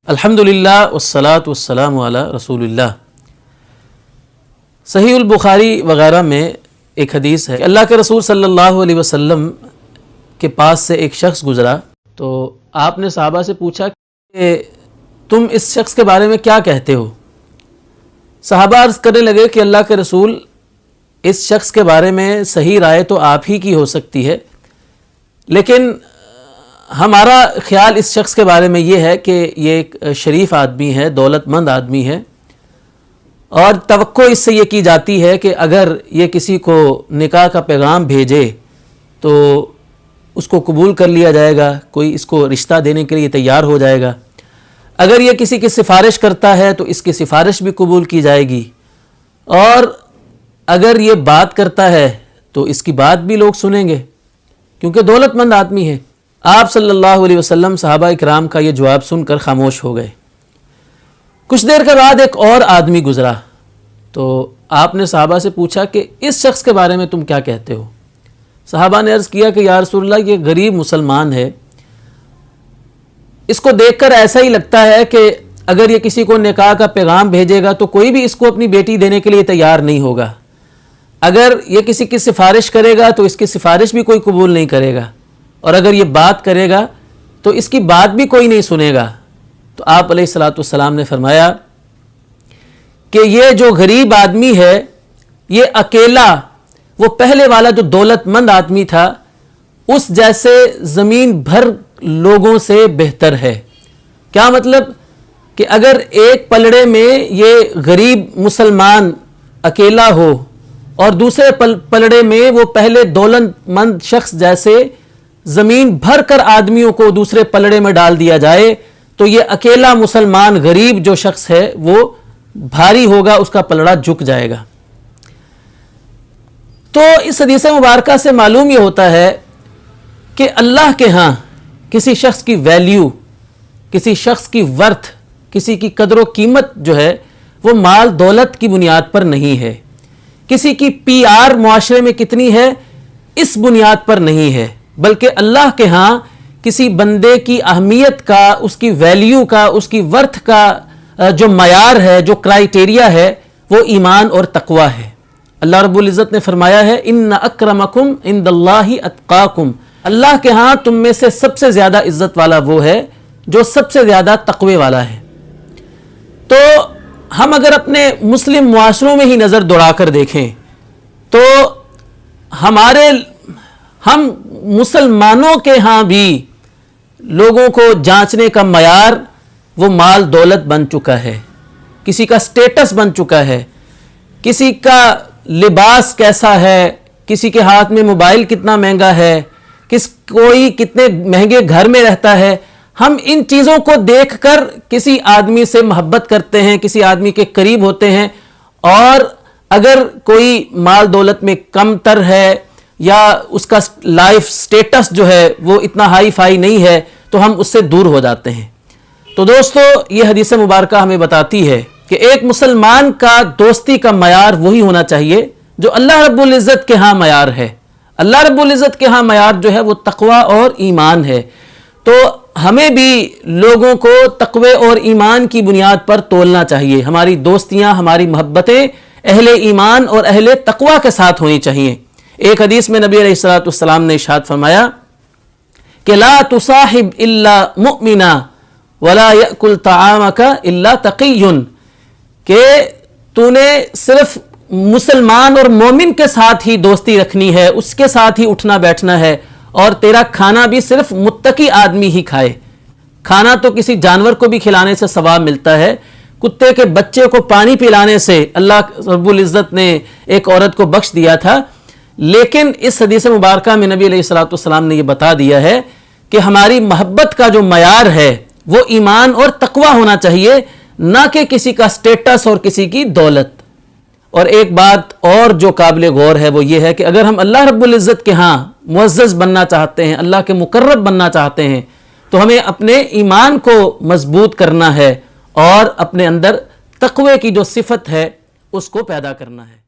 الحمدللہ والصلاة والسلام علی رسول اللہ۔ صحیح البخاری وغیرہ میں ایک حدیث ہے کہ اللہ کے رسول صلی اللہ علیہ وسلم کے پاس سے ایک شخص گزرا تو آپ نے صحابہ سے پوچھا کہ تم اس شخص کے بارے میں کیا کہتے ہو؟ صحابہ عرض کرنے لگے کہ اللہ کے رسول، اس شخص کے بارے میں صحیح رائے تو آپ ہی کی ہو سکتی ہے، لیکن ہمارا خیال اس شخص کے بارے میں یہ ہے کہ یہ ایک شریف آدمی ہے، دولت مند آدمی ہے، اور توقع اس سے یہ کی جاتی ہے کہ اگر یہ کسی کو نکاح کا پیغام بھیجے تو اس کو قبول کر لیا جائے گا، کوئی اس کو رشتہ دینے کے لیے تیار ہو جائے گا، اگر یہ کسی کی سفارش کرتا ہے تو اس کی سفارش بھی قبول کی جائے گی، اور اگر یہ بات کرتا ہے تو اس کی بات بھی لوگ سنیں گے کیونکہ دولت مند آدمی ہے۔ آپ صلی اللہ علیہ وسلم صحابہ اکرام کا یہ جواب سن کر خاموش ہو گئے۔ کچھ دیر کے بعد ایک اور آدمی گزرا تو آپ نے صحابہ سے پوچھا کہ اس شخص کے بارے میں تم کیا کہتے ہو؟ صحابہ نے عرض کیا کہ یا رسول اللہ، یہ غریب مسلمان ہے، اس کو دیکھ کر ایسا ہی لگتا ہے کہ اگر یہ کسی کو نکاح کا پیغام بھیجے گا تو کوئی بھی اس کو اپنی بیٹی دینے کے لیے تیار نہیں ہوگا، اگر یہ کسی کی سفارش کرے گا تو اس کی سفارش بھی کوئی قبول نہیں کرے گا، اور اگر یہ بات کرے گا تو اس کی بات بھی کوئی نہیں سنے گا۔ تو آپ علیہ الصلوۃ والسلام نے فرمایا کہ یہ جو غریب آدمی ہے، یہ اکیلا، وہ پہلے والا جو دولت مند آدمی تھا، اس جیسے زمین بھر لوگوں سے بہتر ہے۔ کیا مطلب؟ کہ اگر ایک پلڑے میں یہ غریب مسلمان اکیلا ہو اور دوسرے پلڑے میں وہ پہلے دولت مند شخص جیسے زمین بھر کر آدمیوں کو دوسرے پلڑے میں ڈال دیا جائے تو یہ اکیلا مسلمان غریب جو شخص ہے وہ بھاری ہوگا، اس کا پلڑا جھک جائے گا۔ تو اس حدیث مبارکہ سے معلوم یہ ہوتا ہے کہ اللہ کے ہاں کسی شخص کی ویلیو، کسی شخص کی ورتھ، کسی کی قدر و قیمت جو ہے وہ مال دولت کی بنیاد پر نہیں ہے، کسی کی پی آر معاشرے میں کتنی ہے اس بنیاد پر نہیں ہے، بلکہ اللہ کے ہاں کسی بندے کی اہمیت کا، اس کی ویلیو کا، اس کی ورتھ کا جو معیار ہے، جو کرائیٹیریا ہے، وہ ایمان اور تقوی ہے۔ اللہ رب العزت نے فرمایا ہے ان اکرمکم عند اللہ اتقاکم، اللہ کے ہاں تم میں سے سب سے زیادہ عزت والا وہ ہے جو سب سے زیادہ تقوی والا ہے۔ تو ہم اگر اپنے مسلم معاشروں میں ہی نظر دوڑا کر دیکھیں تو ہم مسلمانوں کے ہاں بھی لوگوں کو جانچنے کا معیار وہ مال دولت بن چکا ہے، کسی کا سٹیٹس بن چکا ہے، کسی کا لباس کیسا ہے، کسی کے ہاتھ میں موبائل کتنا مہنگا ہے، کوئی کتنے مہنگے گھر میں رہتا ہے۔ ہم ان چیزوں کو دیکھ کر کسی آدمی سے محبت کرتے ہیں، کسی آدمی کے قریب ہوتے ہیں، اور اگر کوئی مال دولت میں کم تر ہے یا اس کا لائف سٹیٹس جو ہے وہ اتنا ہائی فائی نہیں ہے تو ہم اس سے دور ہو جاتے ہیں۔ تو دوستو، یہ حدیث مبارکہ ہمیں بتاتی ہے کہ ایک مسلمان کا دوستی کا معیار وہی ہونا چاہیے جو اللہ رب العزت کے ہاں معیار ہے۔ اللہ رب العزت کے ہاں معیار جو ہے وہ تقوی اور ایمان ہے۔ تو ہمیں بھی لوگوں کو تقوی اور ایمان کی بنیاد پر تولنا چاہیے، ہماری دوستیاں، ہماری محبتیں اہل ایمان اور اہل تقوی کے ساتھ ہونی چاہیے۔ ایک حدیث میں نبی علیہ الصلوۃ والسلام نے ارشاد فرمایا کہ لا تصاحب الا مؤمنا ولا یأکل طعامک الا تقی، کہ تو نے صرف مسلمان اور مومن کے ساتھ ہی دوستی رکھنی ہے، اس کے ساتھ ہی اٹھنا بیٹھنا ہے، اور تیرا کھانا بھی صرف متقی آدمی ہی کھائے۔ کھانا تو کسی جانور کو بھی کھلانے سے ثواب ملتا ہے، کتے کے بچے کو پانی پلانے سے اللہ رب العزت نے ایک عورت کو بخش دیا تھا، لیکن اس حدیث مبارکہ میں نبی علیہ الصلوۃ والسلام نے یہ بتا دیا ہے کہ ہماری محبت کا جو معیار ہے وہ ایمان اور تقوی ہونا چاہیے، نہ کہ کسی کا سٹیٹس اور کسی کی دولت۔ اور ایک بات اور جو قابل غور ہے وہ یہ ہے کہ اگر ہم اللہ رب العزت کے ہاں معزز بننا چاہتے ہیں، اللہ کے مقرب بننا چاہتے ہیں، تو ہمیں اپنے ایمان کو مضبوط کرنا ہے اور اپنے اندر تقوی کی جو صفت ہے اس کو پیدا کرنا ہے۔